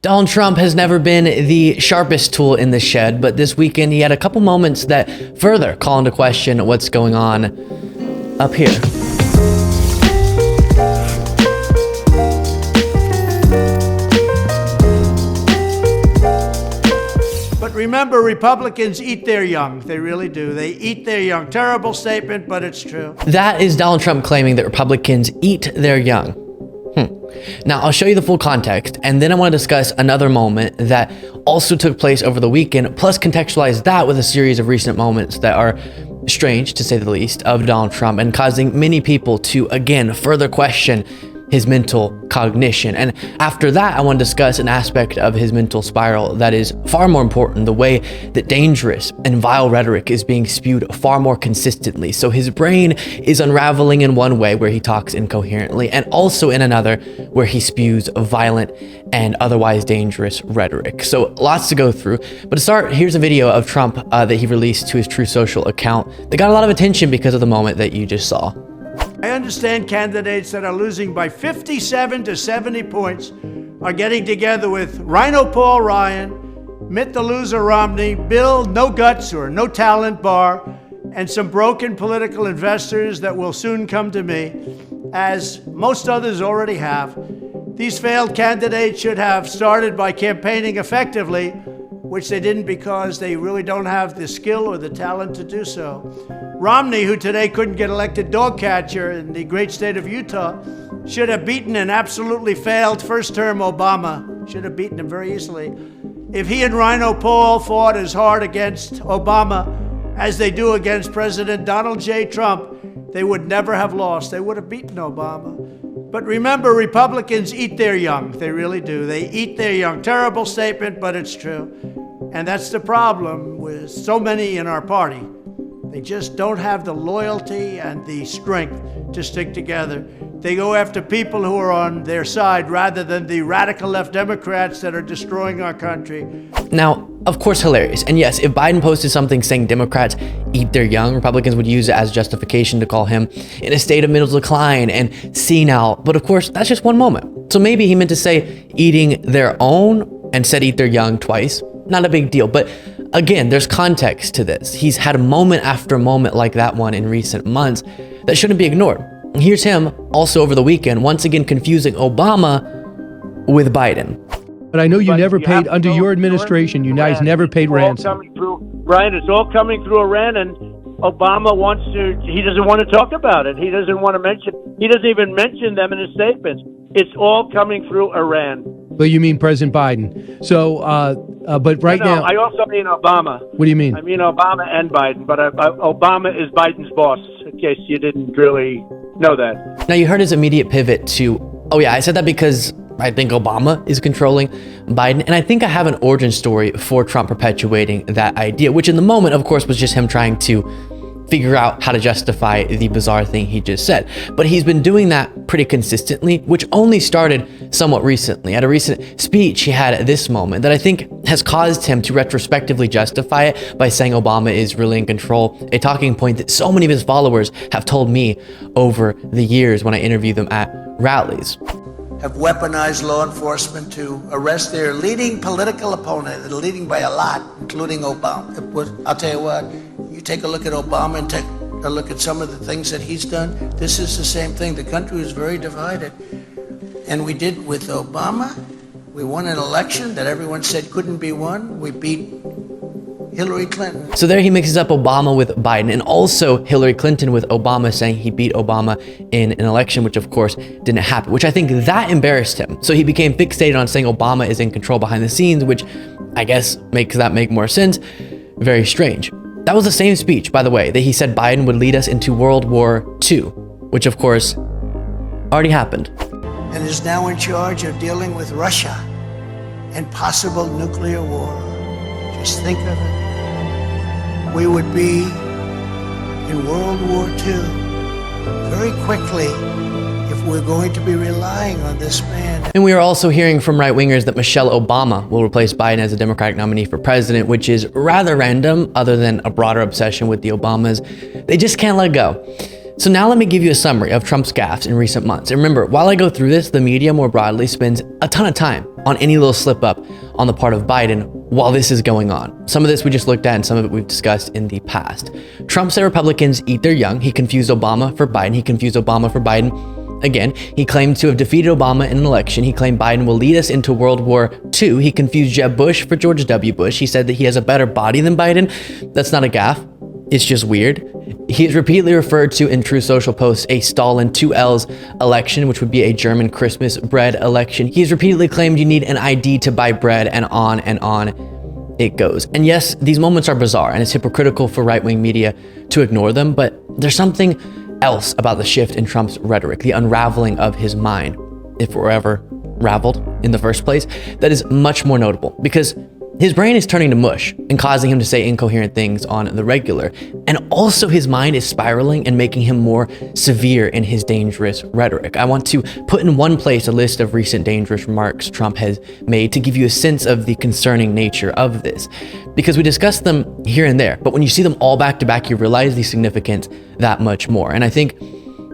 Donald Trump has never been the sharpest tool in the shed, but this weekend he had a couple moments that further call into question what's going on up here. But remember, Republicans eat their young. They really do. They eat their young. Terrible statement, but it's true. That is Donald Trump claiming that Republicans eat their young. Now, I'll show you the full context, and then I want to discuss another moment that also took place over the weekend, plus contextualize that with a series of recent moments that are strange, to say the least, of Donald Trump and causing many people to, again, further question his mental cognition. And after that, I want to discuss an aspect of his mental spiral that is far more important, the way that dangerous and vile rhetoric is being spewed far more consistently. So his brain is unraveling in one way where he talks incoherently, and also in another where he spews violent and otherwise dangerous rhetoric. So lots to go through. But to start, here's a video of Trump that he released to his Truth Social account that got a lot of attention because of the moment that you just saw. I understand candidates that are losing by 57 to 70 points are getting together with Rhino Paul Ryan, Mitt the Loser Romney, Bill No Guts or No Talent Barr, and some broken political investors that will soon come to me, as most others already have. These failed candidates should have started by campaigning effectively, which they didn't because they really don't have the skill or the talent to do so. Romney, who today couldn't get elected dog catcher in the great state of Utah, should have beaten an absolutely failed first-term Obama. Should have beaten him very easily. If he and Rhino Paul fought as hard against Obama as they do against President Donald J. Trump, they would never have lost. They would have beaten Obama. But remember, Republicans eat their young. They really do. They eat their young. Terrible statement, but it's true. And that's the problem with so many in our party. They just don't have the loyalty and the strength to stick together. They go after people who are on their side rather than the radical left Democrats that are destroying our country. Now, of course, hilarious. And yes, if Biden posted something saying Democrats eat their young, Republicans would use it as justification to call him in a state of mental decline and senile. But of course, that's just one moment. So maybe he meant to say eating their own and said eat their young twice. Not a big deal. But again, there's context to this. He's had moment after moment like that one in recent months that shouldn't be ignored. Here's him also over the weekend, once again confusing Obama with Biden. But I know you never paid, under your administration, you guys never paid ransom. Right, it's all coming through Iran, and Obama he doesn't want to talk about it. He doesn't want to he doesn't even mention them in his statements. It's all coming through Iran. But you mean President Biden. So, but right now... I also mean Obama. What do you mean? I mean Obama and Biden, but Obama is Biden's boss, in case you didn't really know that. Now, you heard his immediate pivot to, oh yeah, I said that because I think Obama is controlling Biden. And I think I have an origin story for Trump perpetuating that idea, which in the moment, of course, was just him trying to figure out how to justify the bizarre thing he just said. But he's been doing that pretty consistently, which only started somewhat recently. At a recent speech, he had this moment that I think has caused him to retrospectively justify it by saying Obama is really in control, a talking point that so many of his followers have told me over the years when I interview them at rallies. Have weaponized law enforcement to arrest their leading political opponent, leading by a lot, including Obama. I'll tell you what, you take a look at Obama and take a look at some of the things that he's done. This is the same thing. The country was very divided. And we did with Obama. We won an election that everyone said couldn't be won. We beat Hillary Clinton. So there he mixes up Obama with Biden, and also Hillary Clinton with Obama, saying he beat Obama in an election, which of course didn't happen, which I think that embarrassed him. So he became fixated on saying Obama is in control behind the scenes, which I guess makes that make more sense. Very strange. That was the same speech, by the way, that he said Biden would lead us into World War II, which of course already happened. And is now in charge of dealing with Russia and possible nuclear war. Just think of it. We would be in World War II very quickly if we're going to be relying on this man. And we are also hearing from right-wingers that Michelle Obama will replace Biden as a Democratic nominee for president, which is rather random, other than a broader obsession with the Obamas. They just can't let go. So now let me give you a summary of Trump's gaffes in recent months. And remember, while I go through this, the media more broadly spends a ton of time on any little slip up on the part of Biden while this is going on. Some of this we just looked at and some of it we've discussed in the past. Trump said Republicans eat their young. He confused Obama for Biden. He confused Obama for Biden. Again, he claimed to have defeated Obama in an election. He claimed Biden will lead us into World War II. He confused Jeb Bush for George W. Bush. He said that he has a better body than Biden. That's not a gaffe. It's just weird. He has repeatedly referred to in True Social posts a Stalin 2Ls election, which would be a German Christmas bread election. He's repeatedly claimed you need an ID to buy bread, and on it goes. And yes, these moments are bizarre and it's hypocritical for right-wing media to ignore them, but there's something else about the shift in Trump's rhetoric, the unraveling of his mind, if it were ever raveled in the first place, that is much more notable because his brain is turning to mush and causing him to say incoherent things on the regular. And also his mind is spiraling and making him more severe in his dangerous rhetoric. I want to put in one place a list of recent dangerous remarks Trump has made to give you a sense of the concerning nature of this. Because we discussed them here and there, but when you see them all back to back, you realize the significance that much more. And I think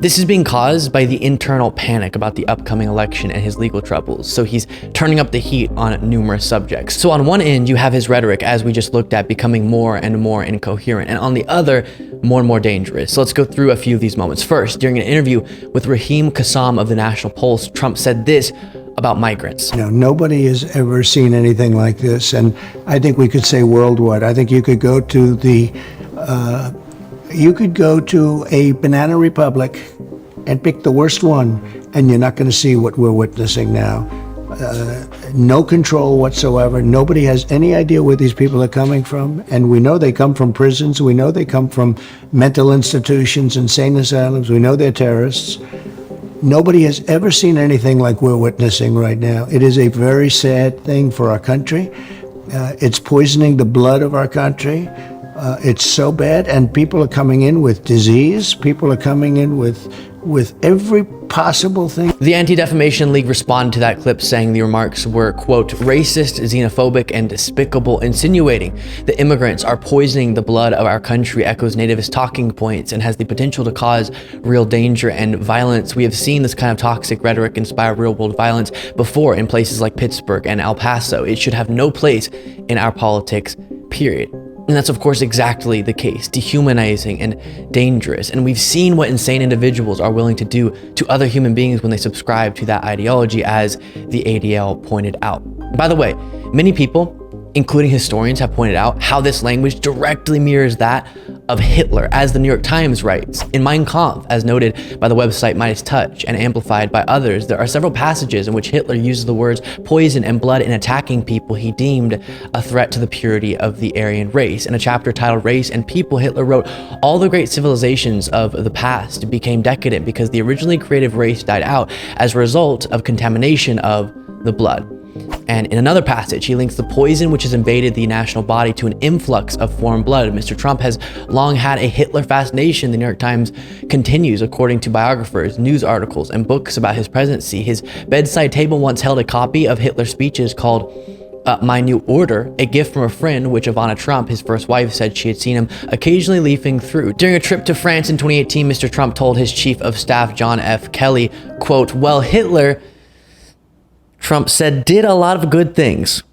this is being caused by the internal panic about the upcoming election and his legal troubles. So he's turning up the heat on numerous subjects. So on one end, you have his rhetoric, as we just looked at, becoming more and more incoherent, and on the other, more and more dangerous. So let's go through a few of these moments. First, during an interview with Raheem Kassam of the National Pulse, Trump said this about migrants. Nobody has ever seen anything like this, and I think we could say worldwide. I think you could go to a banana republic and pick the worst one, and you're not going to see what we're witnessing now. No control whatsoever. Nobody has any idea where these people are coming from, and we know they come from prisons. We know they come from mental institutions, insane asylums. We know they're terrorists. Nobody has ever seen anything like we're witnessing right now. It is a very sad thing for our country. It's poisoning the blood of our country. It's so bad, and people are coming in with disease. People are coming in with every possible thing. The Anti-Defamation League responded to that clip saying the remarks were, quote, racist, xenophobic, and despicable, insinuating that immigrants are poisoning the blood of our country, echoes nativist talking points, and has the potential to cause real danger and violence. We have seen this kind of toxic rhetoric inspire real-world violence before in places like Pittsburgh and El Paso. It should have no place in our politics, period. And that's, of course, exactly the case, dehumanizing and dangerous. And we've seen what insane individuals are willing to do to other human beings when they subscribe to that ideology, as the ADL pointed out. By the way, many people, including historians, have pointed out how this language directly mirrors that of Hitler, as the New York Times writes. In Mein Kampf, as noted by the website Midas Touch and amplified by others, there are several passages in which Hitler uses the words poison and blood in attacking people he deemed a threat to the purity of the Aryan race. In a chapter titled Race and People, Hitler wrote, all the great civilizations of the past became decadent because the originally creative race died out as a result of contamination of the blood. And in another passage, he links the poison which has invaded the national body to an influx of foreign blood. Mr. Trump has long had a Hitler fascination, the New York Times continues, according to biographers, news articles, and books about his presidency. His bedside table once held a copy of Hitler's speeches called My New Order, a gift from a friend, which Ivana Trump, his first wife, said she had seen him occasionally leafing through. During a trip to France in 2018, Mr. Trump told his chief of staff, John F. Kelly, quote, well, Hitler, Trump said, did a lot of good things.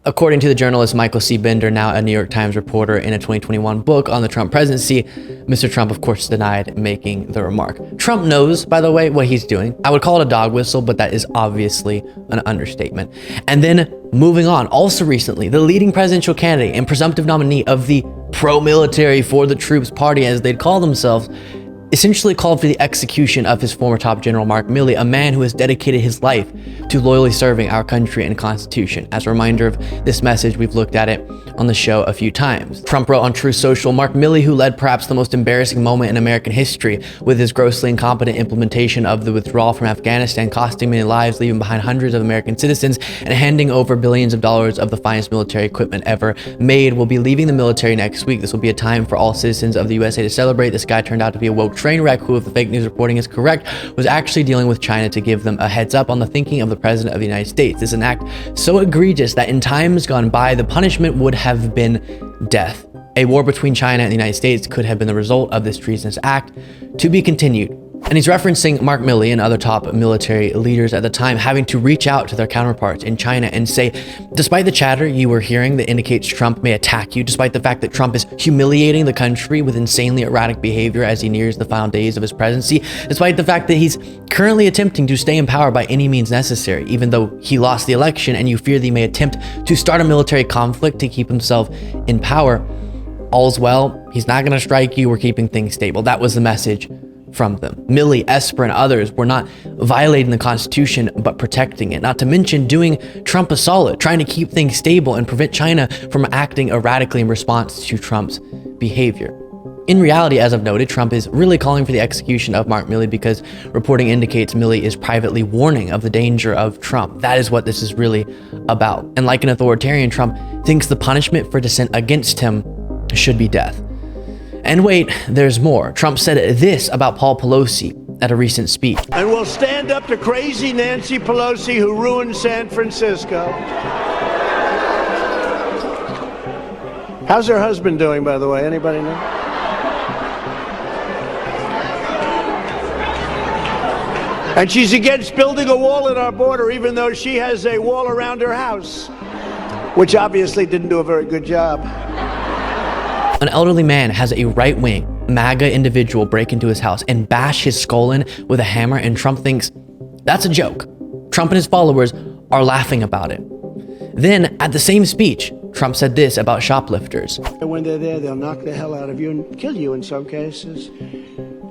According to the journalist Michael C. Bender, now a New York Times reporter, in a 2021 book on the Trump presidency, Mr. Trump, of course, denied making the remark. Trump knows, by the way, what he's doing. I would call it a dog whistle, but that is obviously an understatement. And then moving on, also recently, the leading presidential candidate and presumptive nominee of the pro-military for the troops party, as they'd call themselves, essentially called for the execution of his former top general, Mark Milley, a man who has dedicated his life to loyally serving our country and Constitution. As a reminder of this message, we've looked at it on the show a few times. Trump wrote on Truth Social, Mark Milley, who led perhaps the most embarrassing moment in American history with his grossly incompetent implementation of the withdrawal from Afghanistan, costing many lives, leaving behind hundreds of American citizens, and handing over billions of dollars of the finest military equipment ever made, will be leaving the military next week. This will be a time for all citizens of the USA to celebrate. This guy turned out to be a woke train wreck who, if the fake news reporting is correct, was actually dealing with China to give them a heads up on the thinking of the President of the United States. This is an act so egregious that in times gone by, the punishment would have been death. A war between China and the United States could have been the result of this treasonous act, to be continued. And he's referencing Mark Milley and other top military leaders at the time having to reach out to their counterparts in China and say, despite the chatter you were hearing that indicates Trump may attack you, despite the fact that Trump is humiliating the country with insanely erratic behavior as he nears the final days of his presidency, despite the fact that he's currently attempting to stay in power by any means necessary, even though he lost the election and you fear that he may attempt to start a military conflict to keep himself in power, all's well, he's not going to strike you, we're keeping things stable. That was the message from them. Milley, Esper, and others were not violating the Constitution, but protecting it. Not to mention doing Trump a solid, trying to keep things stable and prevent China from acting erratically in response to Trump's behavior. In reality, as I've noted, Trump is really calling for the execution of Mark Milley because reporting indicates Milley is privately warning of the danger of Trump. That is what this is really about. And like an authoritarian, Trump thinks the punishment for dissent against him should be death. And wait, there's more. Trump said this about Paul Pelosi at a recent speech. And we'll stand up to crazy Nancy Pelosi who ruined San Francisco. How's her husband doing, by the way? Anybody know? And she's against building a wall at our border, even though she has a wall around her house, which obviously didn't do a very good job. An elderly man has a right-wing MAGA individual break into his house and bash his skull in with a hammer, and Trump thinks that's a joke. Trump and his followers are laughing about it. Then, at the same speech, Trump said this about shoplifters. When they're there, they'll knock the hell out of you and kill you in some cases.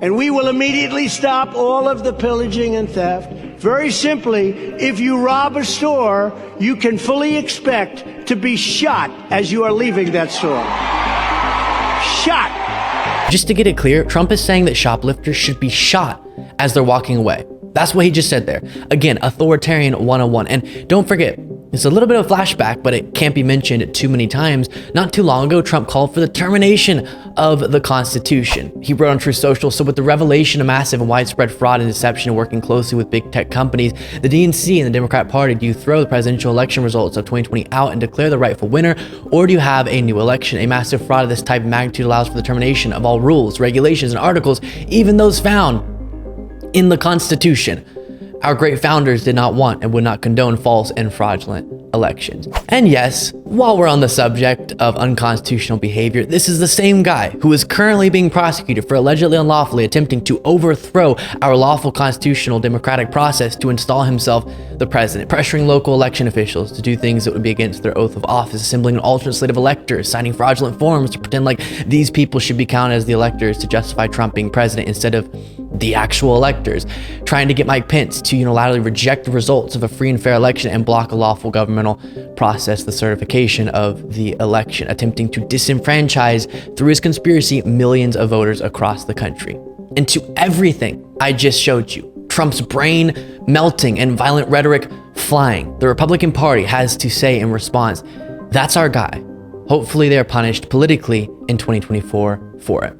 And we will immediately stop all of the pillaging and theft. Very simply, if you rob a store, you can fully expect to be shot as you are leaving that store. Shot. Just to get it clear, Trump is saying that shoplifters should be shot as they're walking away. That's what he just said there. Again, authoritarian 101. And don't forget, it's a little bit of a flashback, but it can't be mentioned too many times. Not too long ago, Trump called for the termination of the Constitution. He wrote on Truth Social, so with the revelation of massive and widespread fraud and deception and working closely with big tech companies, the DNC and the Democrat Party, do you throw the presidential election results of 2020 out and declare the rightful winner, or do you have a new election? A massive fraud of this type of magnitude allows for the termination of all rules, regulations, and articles, even those found in the Constitution. Our great founders did not want and would not condone false and fraudulent elections. And yes, while we're on the subject of unconstitutional behavior, this is the same guy who is currently being prosecuted for allegedly unlawfully attempting to overthrow our lawful constitutional democratic process to install himself the president, pressuring local election officials to do things that would be against their oath of office, assembling an alternate slate of electors, signing fraudulent forms to pretend like these people should be counted as the electors to justify Trump being president instead of the actual electors, trying to get Mike Pence to unilaterally reject the results of a free and fair election and block a lawful governmental process, the certification of the election, attempting to disenfranchise through his conspiracy millions of voters across the country. And to everything I just showed you, Trump's brain melting and violent rhetoric flying, the Republican Party has to say in response, that's our guy. Hopefully they're punished politically in 2024 for it.